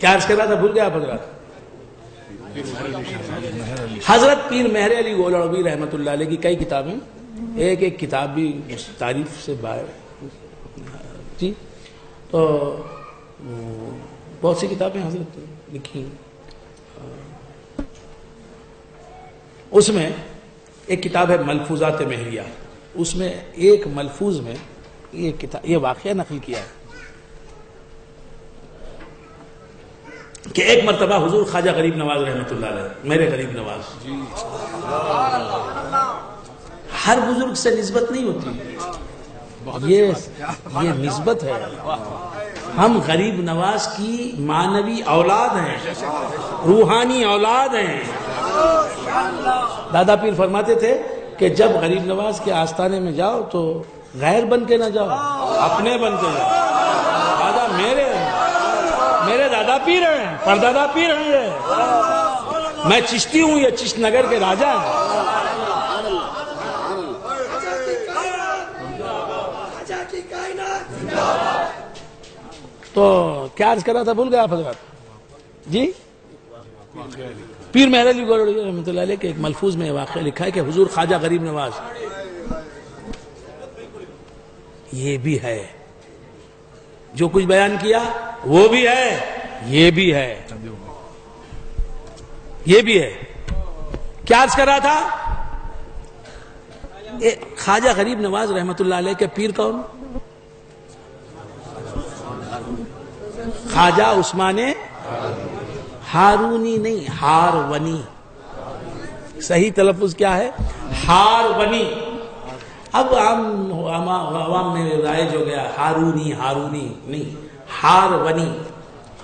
کیا عرض کر رہا تھا، بھول گیا آپ حضرات؟ حضرت پیر مہر علی گولڑوی رحمۃ اللہ علیہ کی کئی کتابیں، ایک کتاب بھی تعریف سے باہر جی، تو بہت سی کتابیں حضرت لکھی. اس میں ایک کتاب ہے ملفوظات مہریہ، اس میں ایک ملفوظ میں یہ واقعہ نقل کیا ہے کہ ایک مرتبہ حضور خواجہ غریب نواز رحمۃ اللہ علیہ، میرے غریب نواز، ہر بزرگ سے نسبت نہیں ہوتی، یہ نسبت ہے. ہم غریب نواز کی معنوی اولاد ہیں، روحانی اولاد ہیں. دادا پیر فرماتے تھے کہ جب غریب نواز کے آستانے میں جاؤ تو غیر بن کے نہ جاؤ، اپنے بن کے جاؤ. دادا میرے دادا پیر ہیں، پردادا پیر ہیں یہ. میں چشتی ہوں، یہ چشت نگر کے راجا ہیں. تو کیا عرض کر رہا تھا، بھول گیا آپ حضرات؟ جی، پیر مہر علی گولڑوی رحمۃ اللہ علیہ کے ایک ملفوظ میں واقعہ لکھا ہے کہ حضور خواجہ غریب نواز یہ بھی ہے، جو کچھ بیان کیا وہ بھی ہے، یہ بھی ہے، یہ بھی ہے. کیا عرض کر رہا تھا؟ خواجہ غریب نواز رحمۃ اللہ علیہ کے پیر کون؟ خواجہ عثمان ہارونی، نہیں ہارونی، صحیح تلفظ کیا ہے؟ ہارونی. اب عوام میں رائج ہو گیا ہارونی نہیں،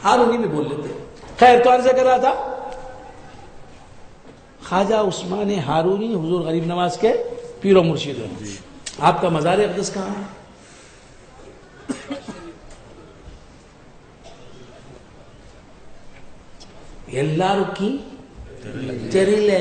ہارونی میں بول لیتے. خیر، تو عرض کر رہا تھا خواجہ عثمان ہارونی حضور غریب نواز کے پیر و مرشد ہیں. آپ کا مزار اقدس کہاں ہے؟ ಎಲ್ಲಾರುಕ್ಕಿ ತೆರಿಲೆ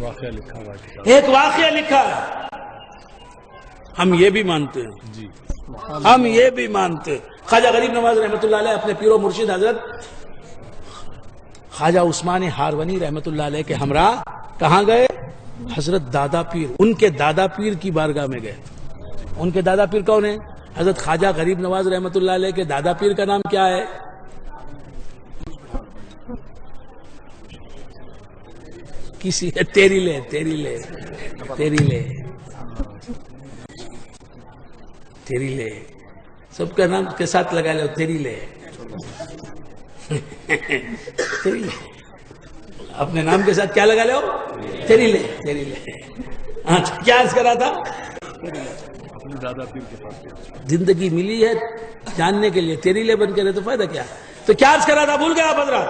واقعہ لکھا ہوا ہے. ایک واقعہ لکھا ہے. ہم یہ بھی مانتے ہیں جی، ہم یہ بھی مانتے ہیں. خواجہ غریب نواز رحمۃ اللہ علیہ اپنے پیر و مرشد حضرت خواجہ عثمان ہارونی رحمۃ اللہ علیہ کے ہمراہ کہاں گئے؟ حضرت دادا پیر، ان کے دادا پیر کی بارگاہ میں گئے. ان کے دادا پیر کون ہیں؟ حضرت خواجہ غریب نواز رحمۃ اللہ علیہ کے دادا پیر کا نام کیا ہے؟ کسی تیری لے سب کا نام کے ساتھ لگا لو. تیری لے اپنے نام کے ساتھ کیا لگا لو؟ تیری لے. کیا عرض کرا تھا؟ اپنے دادا پیر کے پاس زندگی ملی ہے جاننے کے لیے، تیری لے بن کے رہے تو فائدہ کیا؟ تو کیا عرض کرا تھا، بھول گیا آپ حضرات؟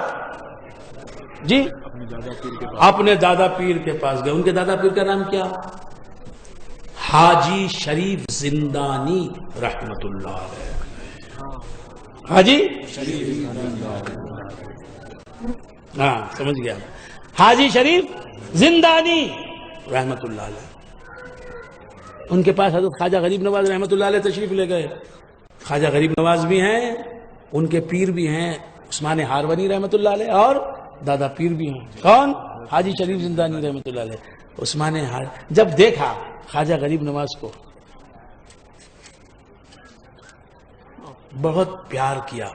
جی، اپنے دادا پیر کے پاس گئے. ان کے دادا پیر کا نام کیا؟ حاجی شریف زندانی رحمت اللہ علیہ. حاجی شریف، ہاں سمجھ گیا. حاجی شریف زندانی رحمت اللہ علیہ. ان کے پاس حضرت خواجہ غریب نواز رحمت اللہ علیہ تشریف لے گئے. خواجہ غریب نواز بھی ہیں، ان کے پیر بھی ہیں عثمان ہارونی رحمت اللہ علیہ، اور دادا پیر بھی ہیں. کون؟ حاجی شریف زندانی رحمت اللہ علیہ. عثمان جب دیکھا خواجہ غریب نواز کو بہت پیار کیا.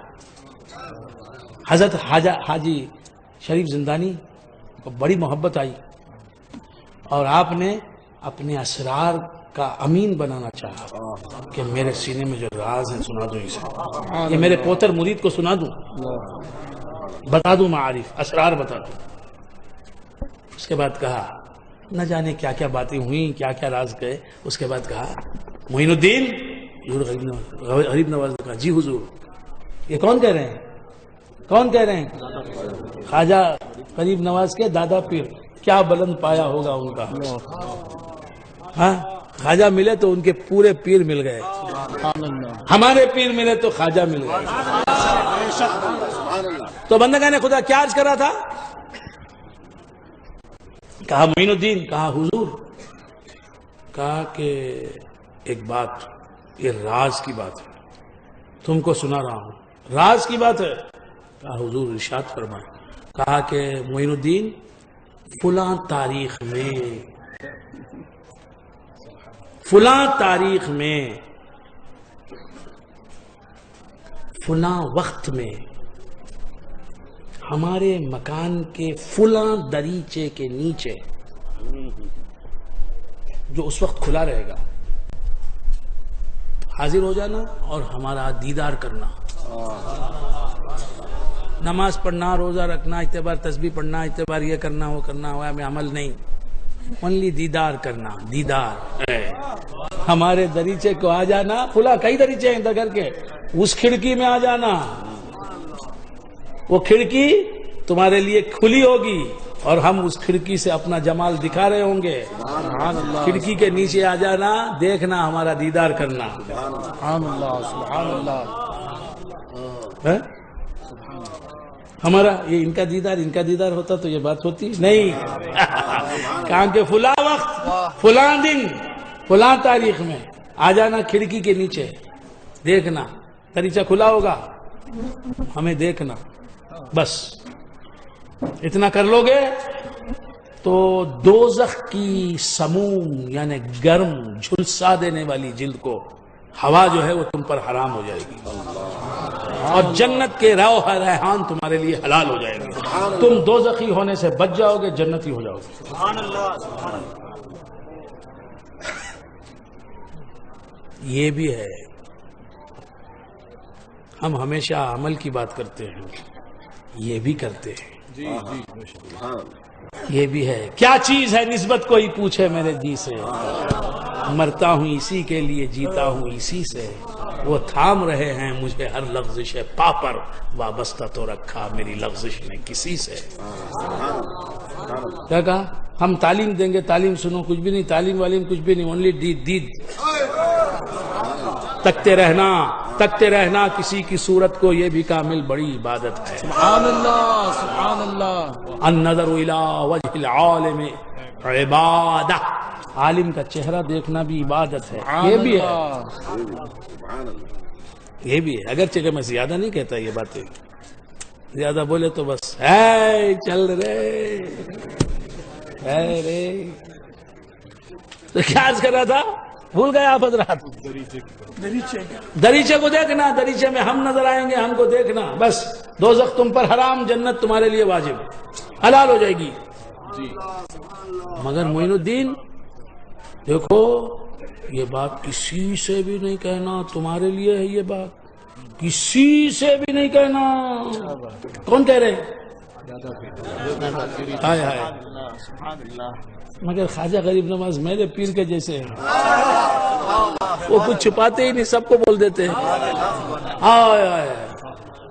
حضرت حاجی شریف زندانی کو بڑی محبت آئی اور آپ نے اپنے اسرار کا امین بنانا چاہا کہ میرے سینے میں جو راز ہیں سنا دوں اسے، یہ میرے پوتر مرید کو سنا دوں، بتا دوں معارف، اسرار بتا دوں۔ اس کے بعد کہا نہ جانے کیا کیا باتیں ہوئیں، کیا کیا راز گئے۔ اس کے بعد کہا معین الدین، غریب نواز نے کہا جی حضور۔ یہ کون کہہ رہے ہیں؟ کون کہہ رہے ہیں؟ خواجہ غریب نواز کے دادا پیر۔ کیا بلند پایا ہوگا ان کا۔ ہاں، خواجہ ملے تو ان کے پورے پیر مل گئے، ہمارے پیر ملے تو خواجہ مل گئے۔ تو بندگان خدا کیا عرض کر رہا تھا؟ کہا معین الدین، کہا حضور، کہا کہ ایک بات، یہ راز کی بات ہے، تم کو سنا رہا ہوں، راز کی بات ہے۔ کہا حضور ارشاد فرمائیں۔ کہا کہ معین الدین، فلاں تاریخ میں، فلاں تاریخ میں، فلاں وقت میں ہمارے مکان کے فلاں دریچے کے نیچے، جو اس وقت کھلا رہے گا، حاضر ہو جانا اور ہمارا دیدار کرنا۔ نماز پڑھنا، روزہ رکھنا، اعتبار تسبیح پڑھنا، اعتبار یہ کرنا وہ کرنا ہوا میں عمل نہیں، اونلی دیدار کرنا، دیدار۔ ہمارے دریچے کو آ جانا، کھلا کئی دریچے ہیں گھر کے، اس کھڑکی میں آ جانا، وہ کھڑکی تمہارے لیے کھلی ہوگی اور ہم اس کھڑکی سے اپنا جمال دکھا رہے ہوں گے۔ کھڑکی کے نیچے آ جانا، دیکھنا، ہمارا دیدار کرنا۔ سبحان اللہ، سبحان اللہ۔ ہمارا یہ ان کا دیدار ہوتا تو یہ بات ہوتی نہیں۔ کہاں کہ فلاں وقت، فلاں دن، فلاں تاریخ میں آ جانا، کھڑکی کے نیچے دیکھنا، دریچہ کھلا ہوگا، ہمیں دیکھنا، بس اتنا کر لو گے تو دوزخ کی سموم یعنی گرم جھلسا دینے والی جلد کو ہوا جو ہے وہ تم پر حرام ہو جائے گی، اور جنت کے روح ریحان تمہارے لیے حلال ہو جائے گی۔ تم دوزخی ہونے سے بچ جاؤ گے، جنتی ہو جاؤ گے۔ سبحان اللہ۔ یہ بھی ہے، ہم ہمیشہ عمل کی بات کرتے ہیں، یہ بھی کرتے ہیں، یہ بھی ہے۔ کیا چیز ہے نسبت کوئی پوچھے میرے جی سے، مرتا ہوں اسی کے لیے، جیتا ہوں اسی سے، وہ تھام رہے ہیں مجھے ہر لغزش پا پر، وابستہ تو رکھا میری لغزش نے کسی سے۔ کیا کہا؟ ہم تعلیم دیں گے، تعلیم سنو، کچھ بھی نہیں، تعلیم والیم کچھ بھی نہیں، اونلی دید، تکتے رہنا کسی کی صورت کو، یہ بھی کامل بڑی عبادت ہے۔ سبحان اللہ، سبحان اللہ۔ النظر الى وجه العالم عبادہ، عالم کا چہرہ دیکھنا بھی عبادت ہے۔ یہ بھی ہے، یہ بھی ہے، اگرچہ کہ میں زیادہ نہیں کہتا یہ باتیں، زیادہ بولے تو بس ہے چل رہے ہے رے۔ تو کیا عرض کر رہا تھا، بھول گئے آپ حضرات؟ دریچے کو دیکھنا، دریچے میں ہم نظر آئیں گے، ہم کو دیکھنا، بس دوزخ تم پر حرام، جنت تمہارے لیے واجب، حلال ہو جائے گی۔ مگر معین الدین دیکھو، یہ بات کسی سے بھی نہیں کہنا، تمہارے لیے ہے یہ بات، کسی سے بھی نہیں کہنا۔ کون کہہ رہے ہیں؟ ہائے ہائے، مگر خواجہ غریب نواز میرے پیر کے جیسے ہیں، وہ کچھ چھپاتے ہی نہیں، سب کو بول دیتے ہیں۔ ہائے ہائے،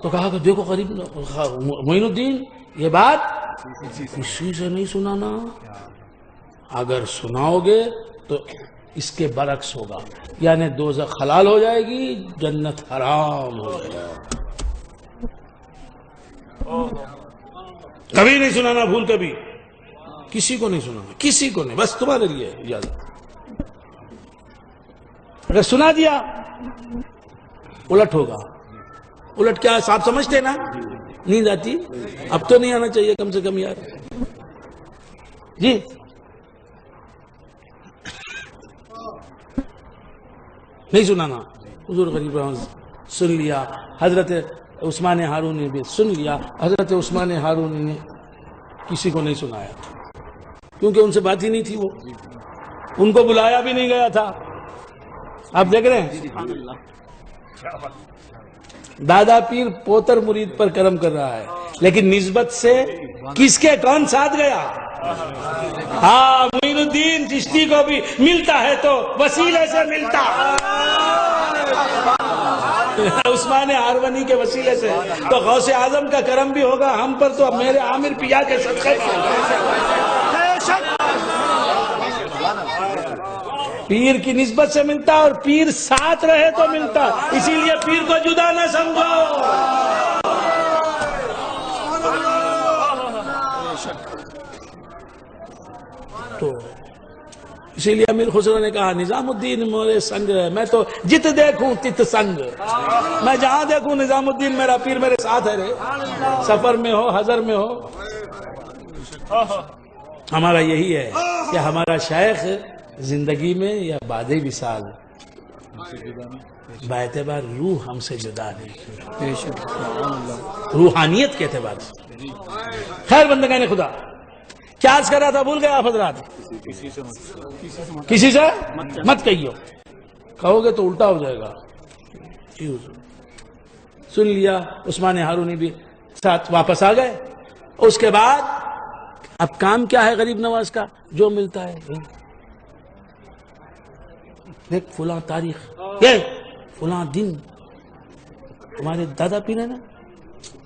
تو کہا کہ دیکھو غریب معین الدین، یہ بات کسی سے نہیں سنانا، اگر سناؤ گے تو اس کے برعکس ہوگا، یعنی دوزخ حلال ہو جائے گی، جنت حرام ہو جائے گی۔ کبھی نہیں سنانا، بھول کبھی کسی کو نہیں سنانا، کسی کو نہیں، بس تمہارے لیے اجازت۔ اگر سنا دیا الٹ ہوگا، الٹ کیا آپ سمجھتے نا؟ نیند آتی؟ اب تو نہیں آنا چاہیے کم سے کم یار جی۔ نہیں سنانا، حضور غریب نواز سن لیا، حضرت عثمان ہارونی نے بھی سن لیا. حضرت عثمان ہارونی نے کسی کو نہیں سنایا کیونکہ ان سے بات ہی نہیں تھی, وہ ان کو بلایا بھی نہیں گیا تھا. آپ دیکھ رہے ہیں دادا پیر پوتر مرید پر کرم کر رہا ہے, لیکن نسبت سے کس کے کون ساتھ گیا؟ ہاں, معین الدین چشتی کو بھی ملتا ہے تو وسیلے سے ملتا, عثمان ہارونی کے وسیلے سے. تو غوث اعظم کا کرم بھی ہوگا ہم پر, تو میرے عامر پیا کے صدقے پیر کی نسبت سے ملتا, اور پیر ساتھ رہے تو ملتا. اسی لیے پیر کو جدا نہ سمجھو. تو اسی لیے امیر خسرو نے کہا نظام الدین میرے سنگ ہے, میں تو جت دیکھوں تت سنگ, میں جہاں دیکھوں نظام الدین میرا پیر میرے ساتھ ہے رے, سفر میں ہو حضر میں ہو. ہمارا یہی ہے کہ ہمارا شیخ زندگی میں یا بعد وصال باعتبار روح ہم سے جدا نہیں, روحانیت کے اعتبار سے. خیر بندگان خدا, کیا عرض کر رہا تھا بھول گئے آپ حضرات؟ کسی سے مت کہیو, کہو گے تو الٹا ہو جائے گا. سن لیا, عثمان ہارونی بھی ساتھ واپس آ گئے. اس کے بعد اب کام کیا ہے غریب نواز کا؟ جو ملتا ہے دیکھ, فلاں تاریخ, یہ فلاں دن ہمارے دادا پیر ہے نا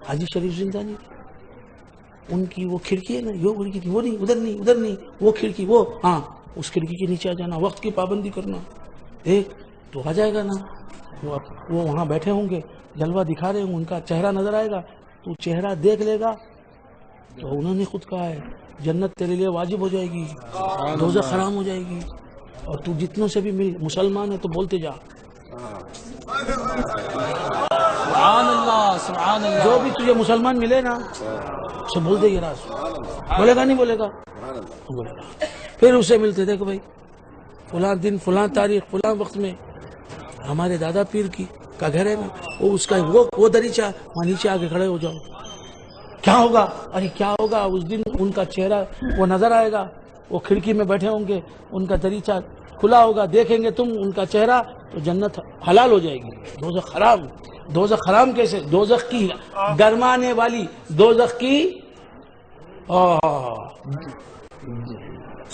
حاجی شریف زندانی, ان کی وہ کھڑکی ہے نا, یہ کھڑکی تھی, وہ نہیں, ادھر نہیں, وہ کھڑکی, وہ ہاں اس کھڑکی کے نیچے آ جانا, وقت کی پابندی کرنا. دیکھ تو آ جائے گا نا, وہ وہاں بیٹھے ہوں گے, جلوہ دکھا رہے ہوں, ان کا چہرہ نظر آئے گا, تو چہرہ دیکھ لے گا. تو انہوں نے خود کہا ہے جنت تیرے لیے واجب ہو جائے گی, دوزخ حرام ہو جائے گی, اور تو جتنوں سے بھی مل, مسلمان ہے تو بولتے جا, سبحان اللہ سبحان اللہ. جو بھی تجھے مسلمان ملے نا اسے بول دے, یہ راز بولے گا نہیں بولے گا, بولے گا. پھر اسے ملتے, دیکھو بھائی فلاں دن فلاں تاریخ فلاں وقت میں ہمارے دادا پیر کی کا گھر ہے نا, وہ اس کا وہ دریچہ, وہاں نیچے آ کے کھڑے ہو جاؤ. کیا ہوگا؟ ارے کیا ہوگا؟ اس دن ان کا چہرہ وہ نظر آئے گا, وہ کھڑکی میں بیٹھے ہوں گے, ان کا دریچہ کھلا ہوگا, دیکھیں گے تم ان کا چہرہ, تو جنت حلال ہو جائے گی, دوزخ حرام. دوزخ حرام کیسے؟ دوزخ کی گرمانے والی, دوزخ کی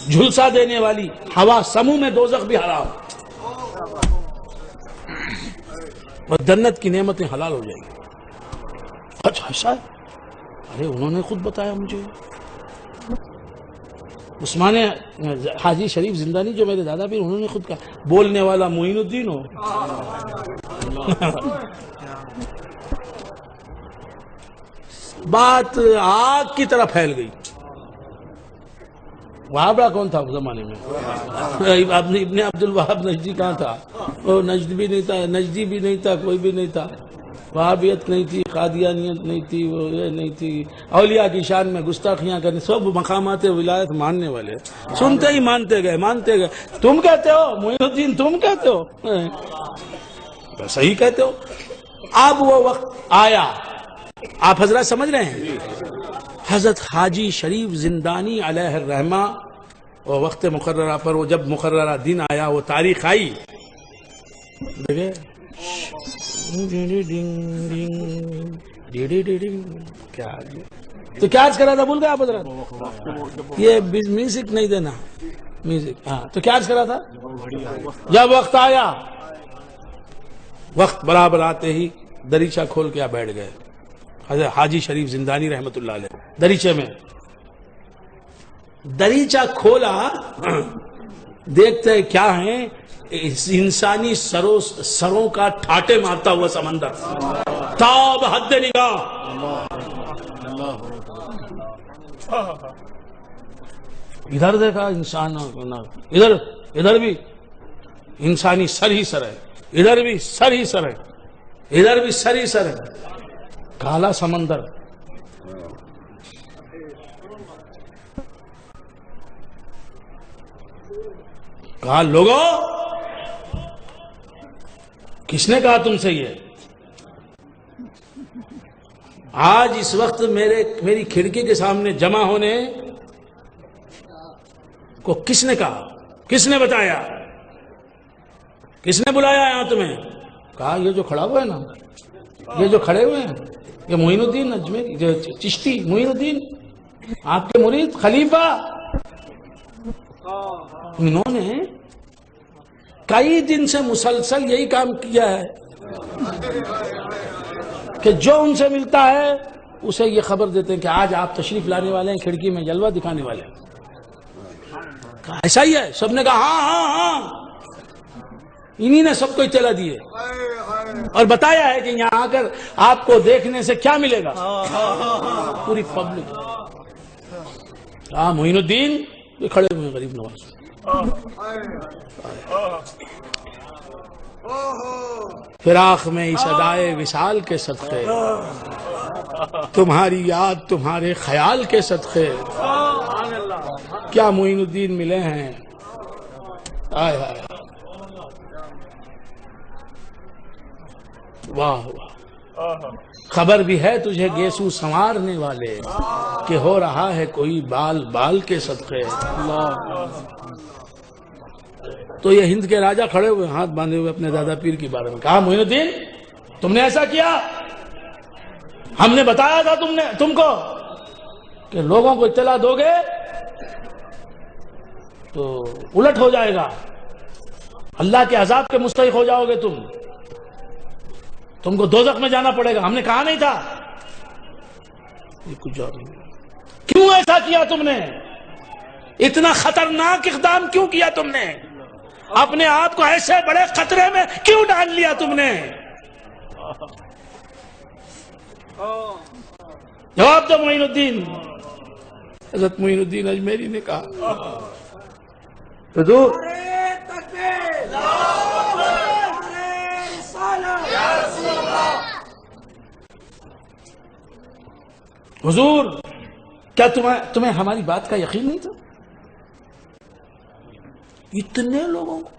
جھلسا دینے والی ہوا سمو میں دوزخ بھی حرام, اور جنت کی نعمتیں حلال ہو جائیں گی. اچھا ایسا ہے؟ ارے انہوں نے خود بتایا مجھے. عثمان حاجی شریف زندانی جو میرے دادا پیر, انہوں نے خود کہا, بولنے والا معین الدین ہو. بات آگ کی طرح پھیل گئی. وہابڑا کون تھا اس زمانے میں؟ ابن عبد الوہاب نجدی کہاں تھا؟ وہ نجد بھی نہیں تھا, نجدی بھی نہیں تھا, کوئی بھی نہیں تھا. وہابیت نہیں تھی, قادیانیت نہیں تھی, وہ یہ نہیں تھی. اولیاء کی شان میں گستاخیاں کرنے, سب مقامات ولایت ماننے والے, سنتے ہی مانتے گئے. تم کہتے ہو معین الدین, تم کہتے ہو, صحیح کہتے ہو. اب وہ وقت آیا, آپ حضرات سمجھ رہے ہیں, حضرت حاجی شریف زندانی علیہ الرحمہ, وہ وقت مقررہ پر, وہ جب مقررہ دن آیا, وہ تاریخ آئی, دیکھے کیا تو کیا عرض کرا تھا, بھول گئے آپ حضرات؟ یہ میوزک نہیں دینا, میوزک. ہاں تو کیا عرض کرا تھا؟ جب وقت آیا, وقت برابر آتے ہی دریچہ کھول کے بیٹھ گئے حضرت حاجی شریف زندانی رحمت اللہ علیہ. دریچے میں دریچہ کھولا, دیکھتے کیا ہیں, انسانی سروں کا ٹھاٹے مارتا ہوا سمندر, تاب حد نگاہ. ادھر دیکھا انسان, ادھر بھی انسانی سر ہی سر ہے, ادھر بھی سر ہی سر ہے, ادھر بھی سر ہی سر ہے, کالا سمندر. کہا لوگوں, کس نے کہا تم سے یہ؟ آج اس وقت میری کھڑکی کے سامنے جمع ہونے کو کس نے کہا؟ کس نے بتایا؟ کس نے بلایا یہاں تمہیں؟ کہا یہ جو کھڑا ہوا ہے نا، یہ جو کھڑے ہوئے ہیں، یہ معین الدین اجمیری، جو چشتی معین الدین، آپ کے مرید خلیفہ، انہوں نے کئی دن سے مسلسل یہی کام کیا ہے کہ جو ان سے ملتا ہے اسے یہ خبر دیتے ہیں کہ آج آپ تشریف لانے والے ہیں، کھڑکی میں جلوہ دکھانے والے ہیں۔ کہا ایسا ہی ہے؟ سب نے کہا ہاں ہاں ہاں۔ انہی نے سب کو اطلاع دیے اور بتایا ہے کہ یہاں آ کر آپ کو دیکھنے سے کیا ملے گا؟ پوری پبلک۔ معین الدین یہ کھڑے ہوئے ہیں غریب نواز، فراق میں اس ادائے وصال کے صدقے، تمہاری یاد تمہارے خیال کے صدقے، کیا معین الدین ملے ہیں۔ آئے آئے واہ واہ۔ خبر بھی ہے تجھے گیسو سنوارنے والے کہ ہو رہا ہے کوئی بال بال کے صدقے۔ تو یہ ہند کے راجہ کھڑے ہوئے ہاتھ باندھے ہوئے اپنے دادا پیر کی بارے میں کہا معین الدین تم نے ایسا کیا، ہم نے بتایا تھا تم کو کہ لوگوں کو اطلاع دو گے تو الٹ ہو جائے گا، اللہ کے عذاب کے مستحق ہو جاؤ گے، تم کو دوزخ میں جانا پڑے گا۔ ہم نے کہا نہیں تھا؟ یہ کچھ اور نہیں۔ کیوں ایسا کیا تم نے؟ اتنا خطرناک اقدام کیوں کیا تم نے؟ اپنے آپ کو ایسے بڑے خطرے میں کیوں ڈال لیا تم نے؟ جواب دو معین الدین۔ حضرت معین الدین اجمیری نے کہا حضور حضور کیا تمہیں ہماری بات کا یقین نہیں تھا؟ اتنے لوگوں کو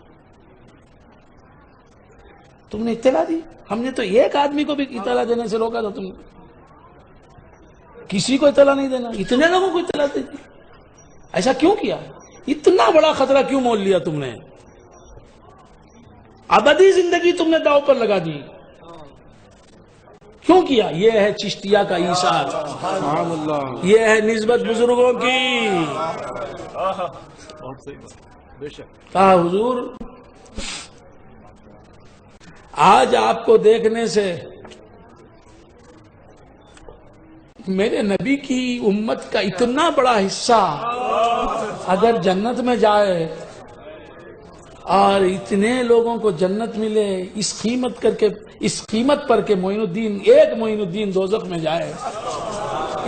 تم نے اطلاع دی؟ ہم نے تو ایک آدمی کو بھی اطلاع دینے سے روکا تھا، تم نے کسی کو اطلاع نہیں دینا، اتنے لوگوں کو اطلاع دے دی۔ ایسا کیوں کیا؟ اتنا بڑا خطرہ کیوں مول لیا تم نے؟ ابدی زندگی تم نے داؤ پر لگا دی، کیوں کیا؟ یہ ہے چشتیہ کا ایثار، یہ ہے نسبت بزرگوں کی۔ کہا حضور آج آپ کو دیکھنے سے میرے نبی کی امت کا اتنا بڑا حصہ اگر جنت میں جائے اور اتنے لوگوں کو جنت ملے اس قیمت پر کہ معین الدین ایک معین الدین دوزخ میں جائے،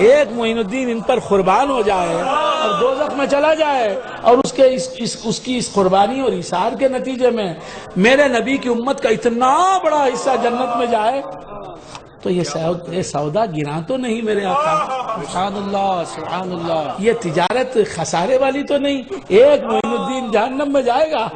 ایک معین الدین ان پر قربان ہو جائے اور دوزخ میں چلا جائے، اور اس کی اس قربانی اور ایثار کے نتیجے میں میرے نبی کی امت کا اتنا بڑا حصہ جنت میں جائے، تو یہ سودا گراں تو نہیں میرے آقا؟ سبحان اللہ سبحان اللہ۔ یہ تجارت خسارے والی تو نہیں؟ ایک معین الدین جہنم میں جائے گا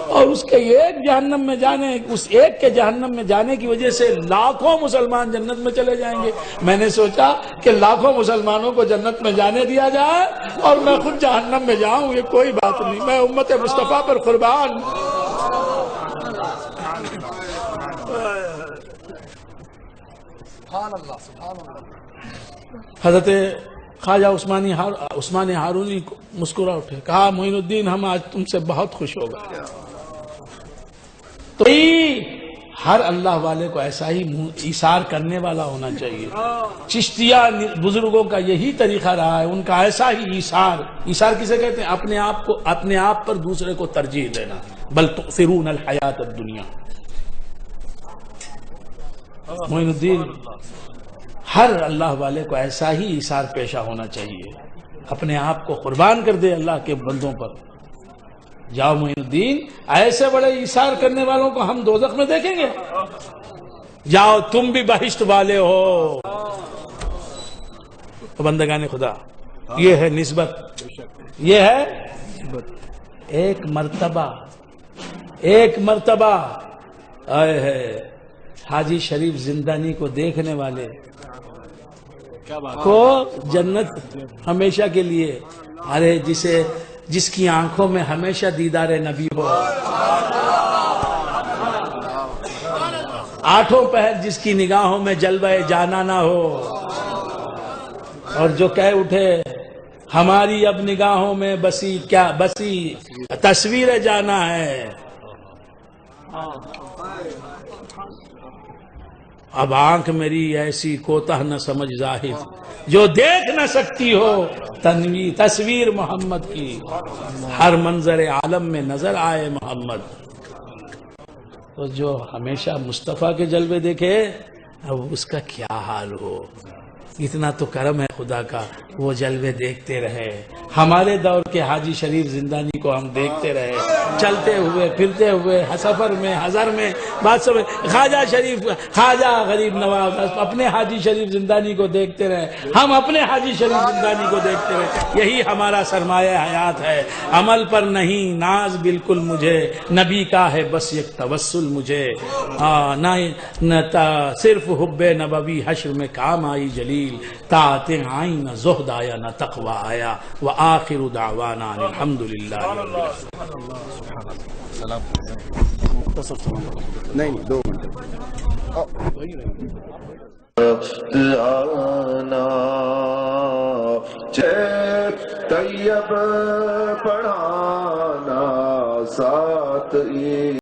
اور اس کے ایک جہنم میں جانے، اس ایک کے جہنم میں جانے کی وجہ سے لاکھوں مسلمان جنت میں چلے جائیں گے۔ میں نے سوچا کہ لاکھوں مسلمانوں کو جنت میں جانے دیا جائے اور میں خود جہنم میں جاؤں، یہ کوئی بات نہیں، میں امت مصطفیٰ پر قربان۔ حضرت خواجہ عثمان ہارونی مسکرا اٹھے، کہا معین الدین ہم آج تم سے بہت خوش ہو گئے۔ تو ہر اللہ والے کو ایسا ہی ایثار کرنے والا ہونا چاہیے۔ چشتیہ بزرگوں کا یہی طریقہ رہا ہے، ان کا ایسا ہی ایثار کسے کہتے ہیں؟ اپنے آپ پر دوسرے کو ترجیح دینا۔ بل تؤثرون الحیات الدنیا۔ معین الدین ہر اللہ والے کو ایسا ہی ایثار پیشہ ہونا چاہیے، اپنے آپ کو قربان کر دے اللہ کے بندوں پر۔ جاؤ معین الدین، ایسے بڑے ایثار کرنے والوں کو ہم دوزخ میں دیکھیں گے؟ جاؤ تم بھی بہشت والے ہو۔ بندگان خدا، یہ ہے نسبت، یہ ہے ایک مرتبہ آئے ہے حاجی شریف زندانی کو دیکھنے والے کو جنت ہمیشہ کے لیے. ارے جس کی آنکھوں میں ہمیشہ دیدار نبی ہو، آٹھوں پہر جس کی نگاہوں میں جلوہ جانا نہ ہو، اور جو کہہ اٹھے ہماری اب نگاہوں میں بسی تصویر جانا ہے. اب آنکھ میری ایسی کوتاہ نہ سمجھ ظاہر، جو دیکھ نہ سکتی ہو تصویر محمد کی، ہر منظر عالم میں نظر آئے محمد. تو جو ہمیشہ مصطفیٰ کے جلوے دیکھے، اب اس کا کیا حال ہو. اتنا تو کرم ہے خدا کا، وہ جلوے دیکھتے رہے. ہمارے دور کے حاجی شریف زندانی کو ہم دیکھتے رہے، چلتے ہوئے پھرتے ہوئے، سفر میں حضر میں، بات سب. خواجہ غریب نواز اپنے حاجی شریف زندانی کو دیکھتے رہے، ہم اپنے حاجی شریف زندانی کو دیکھتے رہے. یہی ہمارا سرمایہ حیات ہے. عمل پر نہیں ناز بالکل مجھے، نبی کا ہے بس ایک توسل مجھے. نہ صرف حب نبوی حشر میں کام آئی جلیل، طاعتیں آئیں نہ زہد آیا نہ تقوی آیا. وآخر دعوانا الحمدللہ. نہیں 2 منٹ آنا طیب پڑھانا ساتھ